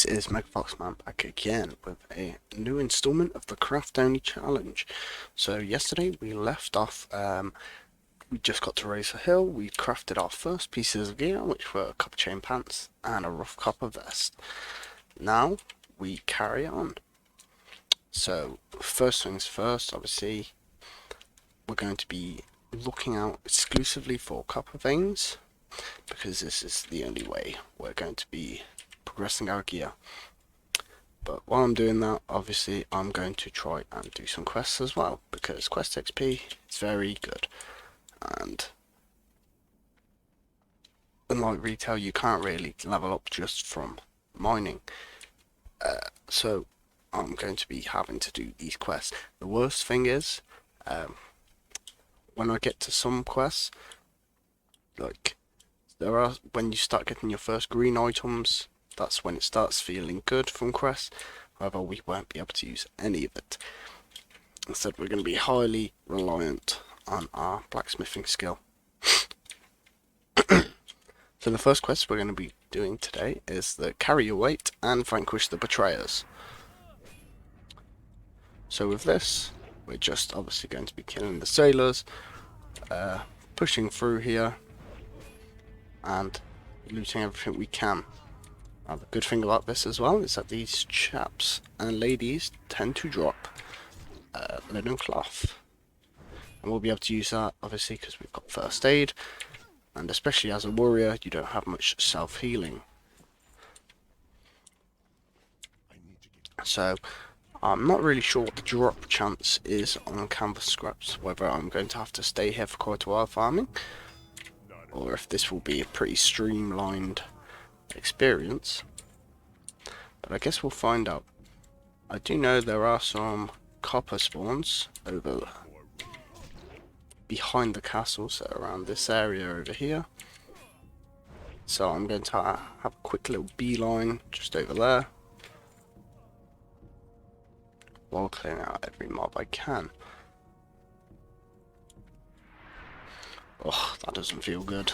is MegaFoxman back again with a new installment of the Craft Only Challenge. So yesterday we left off, we just got to Razor Hill, we crafted our first pieces of gear, which were copper chain pants and a rough copper vest. Now we carry on. So first things first, obviously, we're going to be looking out exclusively for copper veins, because this is the only way we're going to be progressing our gear. But while I'm doing that, obviously I'm going to try and do some quests as well, because quest XP is very good, and unlike retail you can't really level up just from mining. So I'm going to be having to do these quests. The worst thing is, when I get to some quests, like when you start getting your first green items, that's when it starts feeling good from quests. However, we won't be able to use any of it. Instead, we're going to be highly reliant on our blacksmithing skill. So the first quest we're going to be doing today is the Carry Your Weight and Vanquish the Betrayers. So with this, we're just obviously going to be killing the sailors, pushing through here, and looting everything we can. Now the good thing about this as well is that these chaps and ladies tend to drop linen cloth, and we'll be able to use that obviously because we've got first aid, and especially as a warrior you don't have much self-healing. So I'm not really sure what the drop chance is on canvas scraps, whether I'm going to have to stay here for quite a while farming, or if this will be a pretty streamlined experience. But I guess we'll find out. I do know there are some copper spawns over behind the castle, so around this area over here. So I'm going to have a quick little beeline just over there, while clearing out every mob I can. Oh, that doesn't feel good.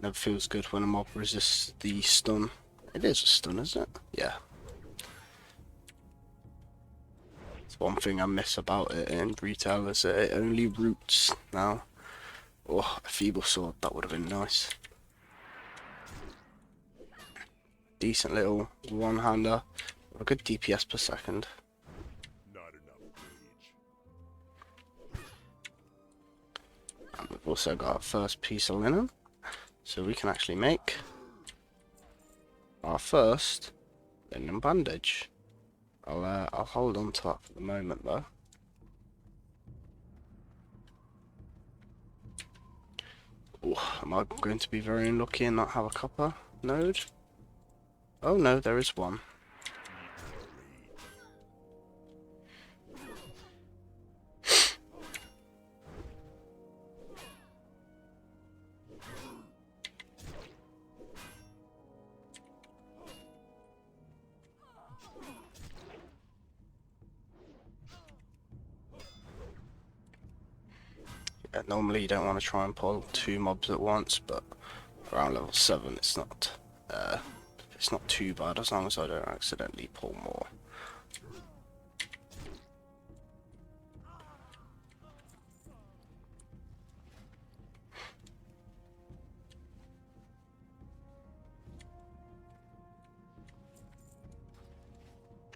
Never feels good when a mob resists the stun. It is a stun, isn't it? Yeah. It's one thing I miss about it in retail is that it only roots now. Oh, a feeble sword, that would have been nice. Decent little one-hander with a good DPS per second. And we've also got our first piece of linen, so we can actually make our first linen bandage. I'll hold on to that for the moment though. Oh, am I going to be very unlucky and not have a copper node? Oh no, there is one. Yeah, normally you don't want to try and pull two mobs at once, but around level 7 it's not too bad as long as I don't accidentally pull more.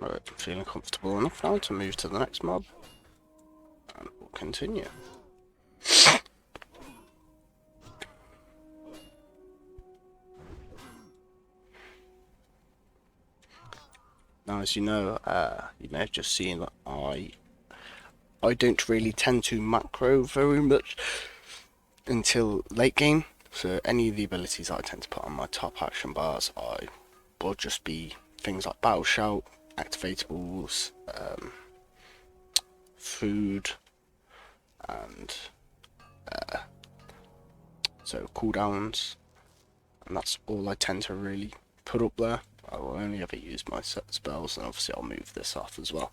Right, I'm feeling comfortable enough now to move to the next mob, and we'll continue. Now, as you may have just seen that I don't really tend to macro very much until late game. So any of the abilities that I tend to put on my top action bars will just be things like Battle Shout, activatables, food, and so cooldowns, and that's all I tend to really put up there. I will only ever use my set spells, and obviously I'll move this off as well.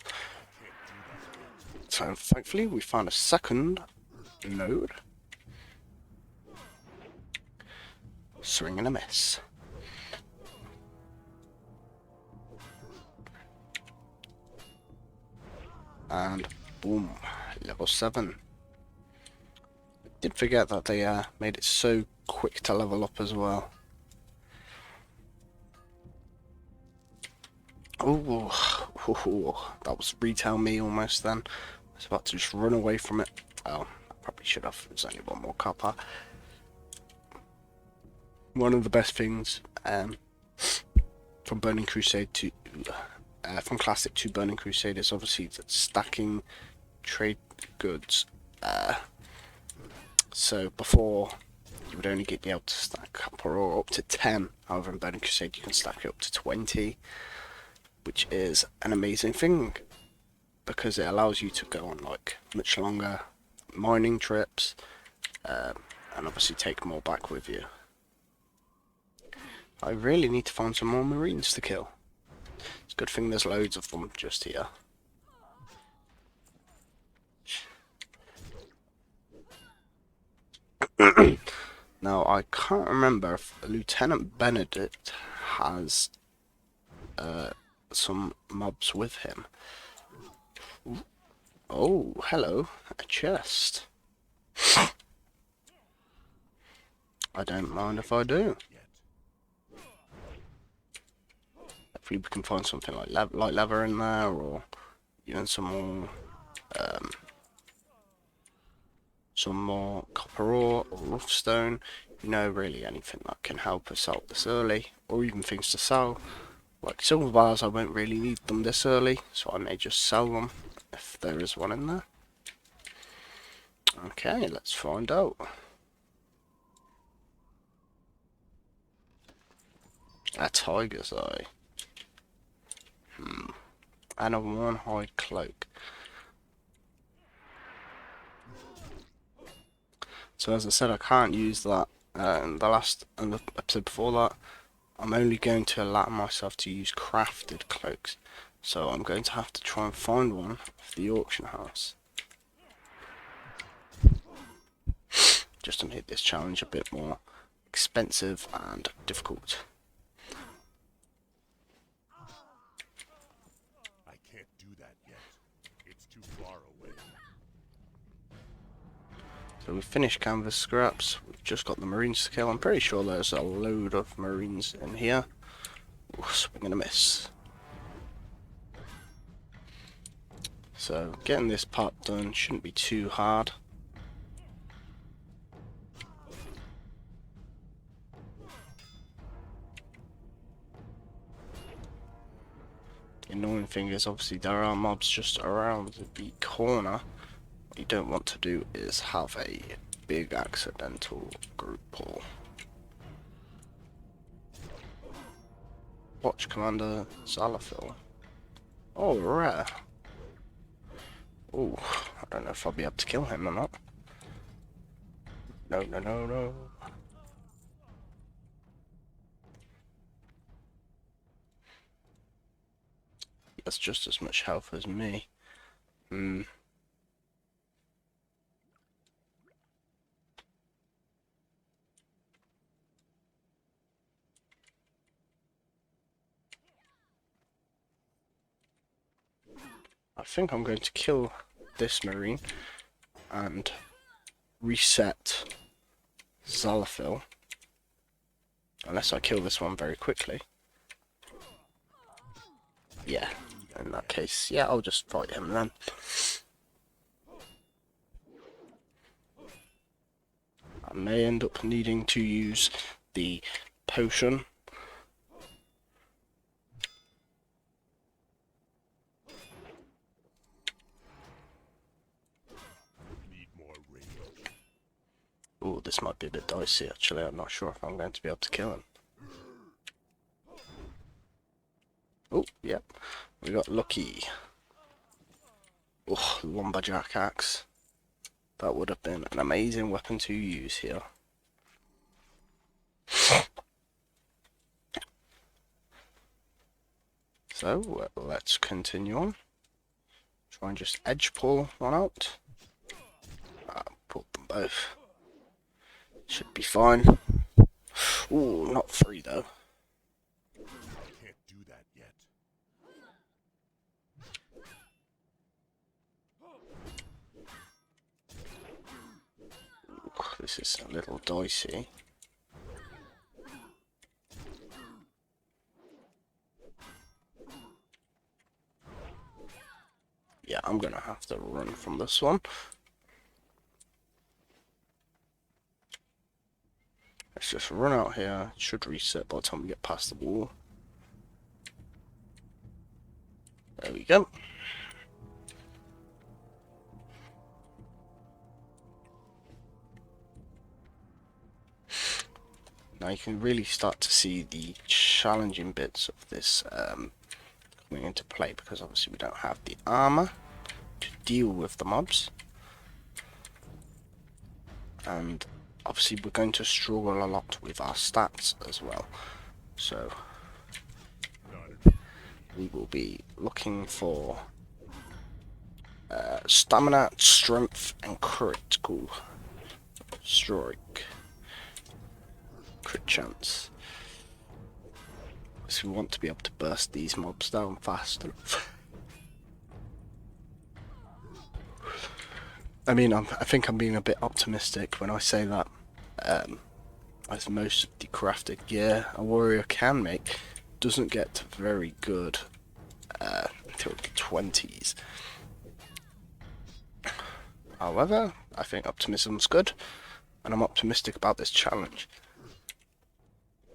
So thankfully we found a second node. Swing and a miss. And boom, level 7. I did forget that they made it so quick to level up as well. Oh, that was retail me almost then. I was about to just run away from it. Oh, I probably should have. There's only one more copper. One of the best things from Burning Crusade to from Classic to Burning Crusade is obviously that stacking trade goods. So before you would only be able to stack copper ore up to 10. However, in Burning Crusade you can stack it up to 20, which is an amazing thing because it allows you to go on like much longer mining trips and obviously take more back with you. I really need to find some more marines to kill. It's a good thing there's loads of them just here. Now, I can't remember if Lieutenant Benedict has some mobs with him. Oh, hello, a chest. I don't mind if I do. Hopefully we can find something like light leather in there, or even some more copper ore or rough stone. You know, really anything that can help us out this early, or even things to sell. Like silver bars, I won't really need them this early, so I may just sell them if there is one in there. Okay, let's find out. A tiger's eye. And a one-hide cloak. So as I said, I can't use that in the episode before that. I'm only going to allow myself to use crafted cloaks. So I'm going to have to try and find one at the auction house. Just to make this challenge a bit more expensive and difficult. I can't do that yet. It's too far away. So we've finished canvas scraps. We've just got the marines to kill. I'm pretty sure there's a load of marines in here. Ooh, swing and a miss. So getting this part done shouldn't be too hard. The annoying thing is obviously there are mobs just around the corner. What you don't want to do is have a big accidental group pull. Watch Commander Zalafil. Oh, rare. Oh, I don't know if I'll be able to kill him or not. No, no, no, no. He has just as much health as me. I think I'm going to kill this marine and reset Zalafil. Unless I kill this one very quickly. Yeah, in that case, yeah, I'll just fight him then. I may end up needing to use the potion. Oh, this might be a bit dicey actually. I'm not sure if I'm going to be able to kill him. Oh, yep. We got lucky. Oh, lumberjack axe. That would have been an amazing weapon to use here. So, let's continue on. Try and just edge pull one out. Pulled them both. Should be fine. Ooh, not 3 though. I can't do that yet. this is a little dicey. Yeah, I'm gonna have to run from this one. Let's just run out here. It should reset by the time we get past the wall. There we go. Now you can really start to see the challenging bits of this coming into play, because obviously we don't have the armor to deal with the mobs, and obviously we're going to struggle a lot with our stats as well. So we will be looking for stamina, strength, and critical strike. Crit chance. So we want to be able to burst these mobs down fast enough. I mean, I think I'm being a bit optimistic when I say that, as most of the crafted gear a warrior can make doesn't get very good until the 20s. However, I think optimism's good, and I'm optimistic about this challenge.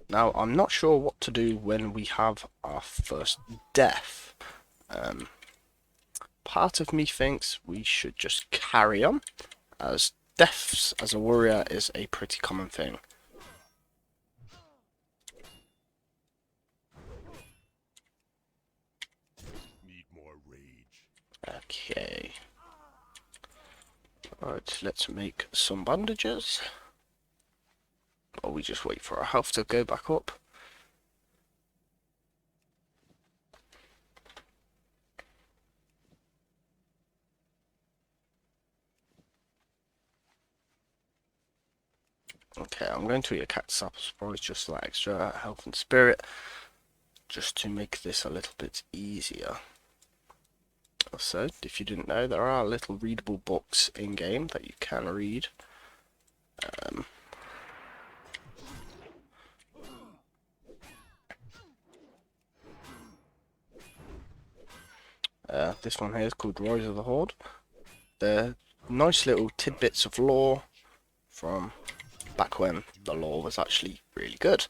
Now, I'm not sure what to do when we have our first death. Part of me thinks we should just carry on, as deaths as a warrior is a pretty common thing. Need more rage. Okay. Alright, let's make some bandages. Or we just wait for our health to go back up. Okay, I'm going to eat a cactus apple surprise just for that extra health and spirit, just to make this a little bit easier. Also, if you didn't know, there are little readable books in game that you can read. This one here is called Rise of the Horde. They're nice little tidbits of lore from back when the lore was actually really good.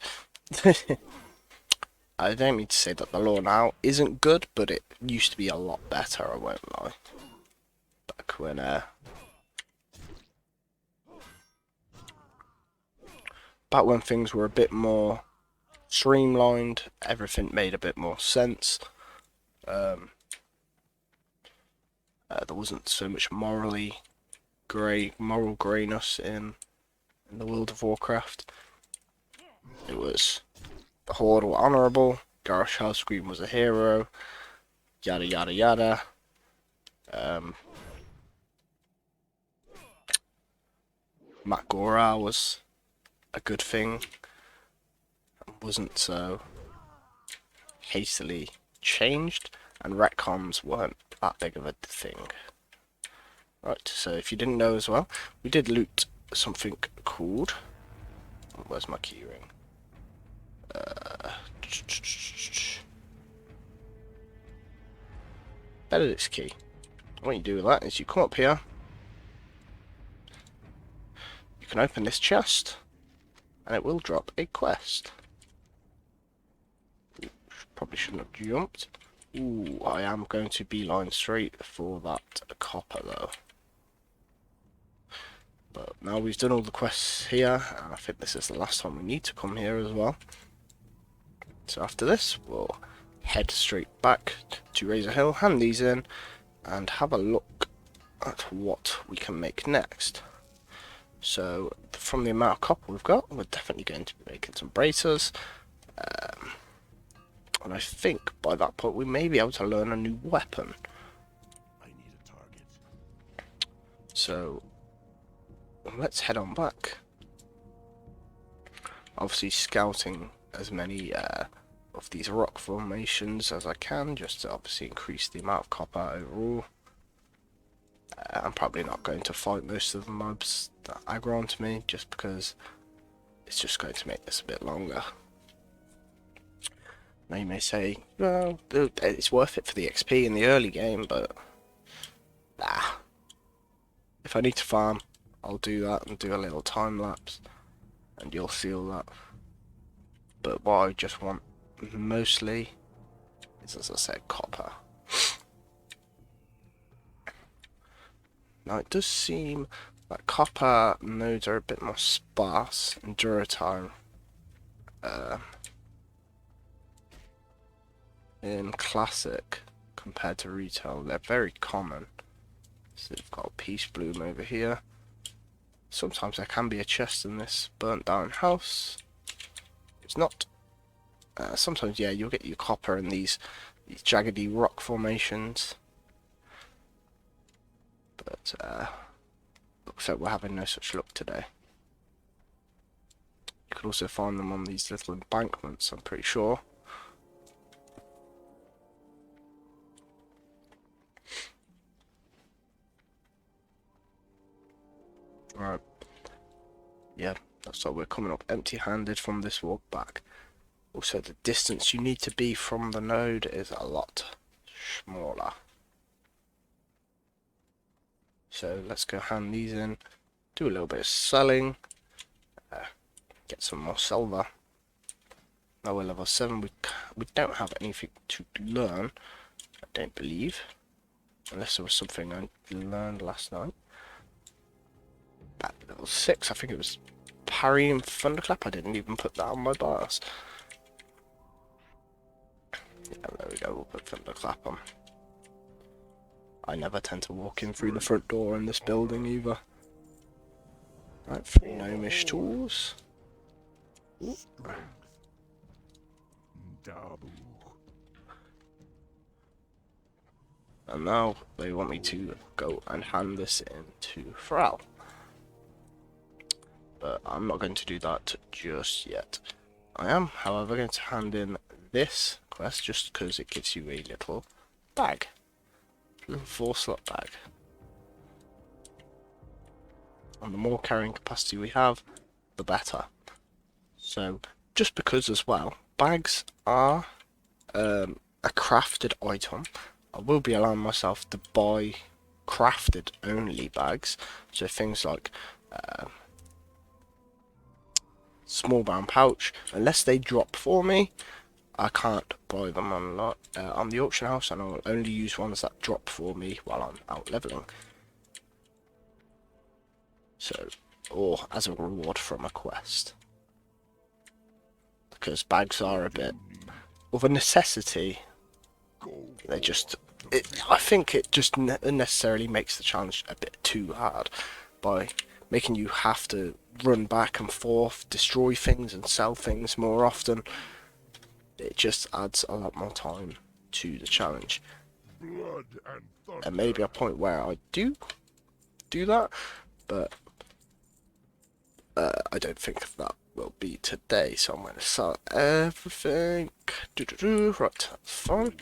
I don't mean to say that the lore now isn't good, but it used to be a lot better, I won't lie. Back when things were a bit more streamlined, everything made a bit more sense. There wasn't so much moral greyness in the World of Warcraft. It was the Horde were honourable, Garrosh Hellscream was a hero, yada yada yada. Mat Gora was a good thing, wasn't so hastily changed, and retcons weren't that big of a thing. Right, so if you didn't know as well, we did loot something called... Where's my keyring? Benedict's key. What you do with that is you come up here, you can open this chest, and it will drop a quest. Probably shouldn't have jumped. Ooh, I am going to beeline straight for that copper though. But now we've done all the quests here, and I think this is the last time we need to come here as well. So after this, we'll head straight back to Razor Hill, hand these in, and have a look at what we can make next. So, from the amount of copper we've got, we're definitely going to be making some bracers. And I think by that point we may be able to learn a new weapon. I need a target. So, let's head on back. Obviously scouting as many of these rock formations as I can, just to obviously increase the amount of copper overall. I'm probably not going to fight most of the mobs that aggro onto me, just because it's just going to make this a bit longer. Now you may say, well, it's worth it for the XP in the early game, but nah. If I need to farm, I'll do that and do a little time lapse, and you'll see all that. But what I just want mostly is, as I said, copper. Now it does seem that copper nodes are a bit more sparse in Duratime. In Classic compared to Retail, they're very common. So you've got a Peace Bloom over here. Sometimes there can be a chest in this burnt down house. It's not. Sometimes, yeah, you'll get your copper in these jaggedy rock formations. But looks like we're having no such luck today. You can also find them on these little embankments, I'm pretty sure. Right. Yeah, so we're coming up empty-handed from this walk back. Also, the distance you need to be from the node is a lot smaller. So let's go hand these in, do a little bit of selling, get some more silver. Now we're level 7, we don't have anything to learn, I don't believe. Unless there was something I learned last night. At level 6, I think it was parry and thunderclap. I didn't even put that on my bars. Yeah, there we go, we'll put thunderclap on. I never tend to walk in through the front door in this building either. Right, for gnomish tools. Ooh. Dabu. And now they want me to go and hand this in to Thrall. But I'm not going to do that just yet. I am, however, going to hand in this quest just because it gives you a little bag. A little 4-slot bag. And the more carrying capacity we have, the better. So, just because as well, bags are a crafted item. I will be allowing myself to buy crafted only bags. So things like small brown pouch, unless they drop for me, I can't buy them on the auction house, and I'll only use ones that drop for me while I'm out leveling. So, or as a reward from a quest. Because bags are a bit of a necessity. They just, I think it just unnecessarily makes the challenge a bit too hard by making you have to run back and forth, destroy things and sell things more often. It just adds a lot more time to the challenge. Blood and thunder. And maybe a point where I do that, but I don't think that will be today, so I'm going to sell everything. Right, that's fine.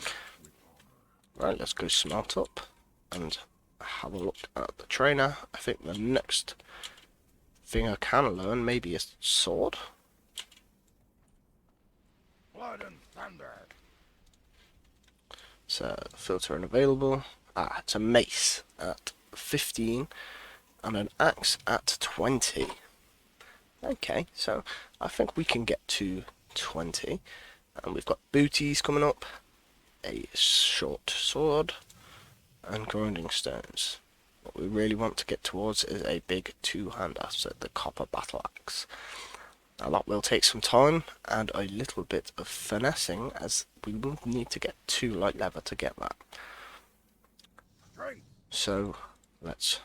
Right, let's go smelt up and have a look at the trainer. I think the next thing I can learn maybe is sword. Blood and thunder. So, filter unavailable. It's a mace at 15 and an axe at 20. Okay, so I think we can get to 20. And we've got booties coming up, a short sword, and grinding stones. What we really want to get towards is a big two-hander, so the copper battle axe. Now that will take some time and a little bit of finessing, as we will need to get 2 light leather to get that. Strength. So let's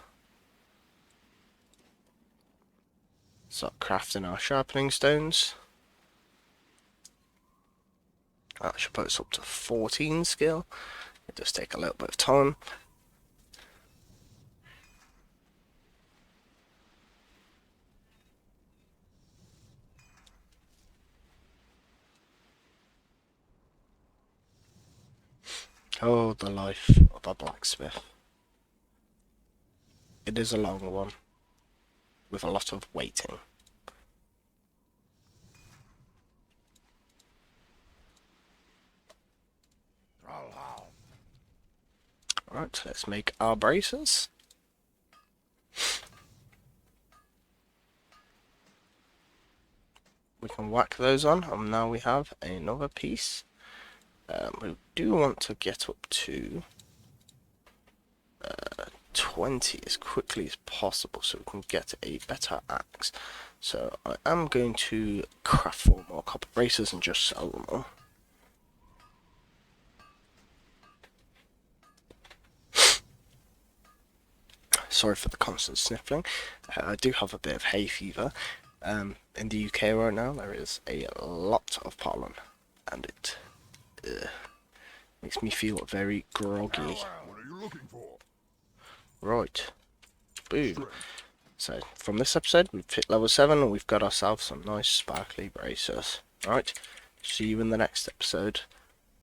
start crafting our sharpening stones. That should put us up to 14 skill. It does take a little bit of time. Oh, the life of a blacksmith. It is a long one. with a lot of waiting. Alright, let's make our braces. We can whack those on, and now we have another piece. We do want to get up to 20 as quickly as possible so we can get a better axe. So I am going to craft 4 more copper braces and just sell them all. Sorry for the constant sniffling. I do have a bit of hay fever. In the UK right now there is a lot of pollen, and it makes me feel very groggy. What are you looking for? Right, boom. So from this episode we've hit level 7 and we've got ourselves some nice sparkly braces. Right, see you in the next episode.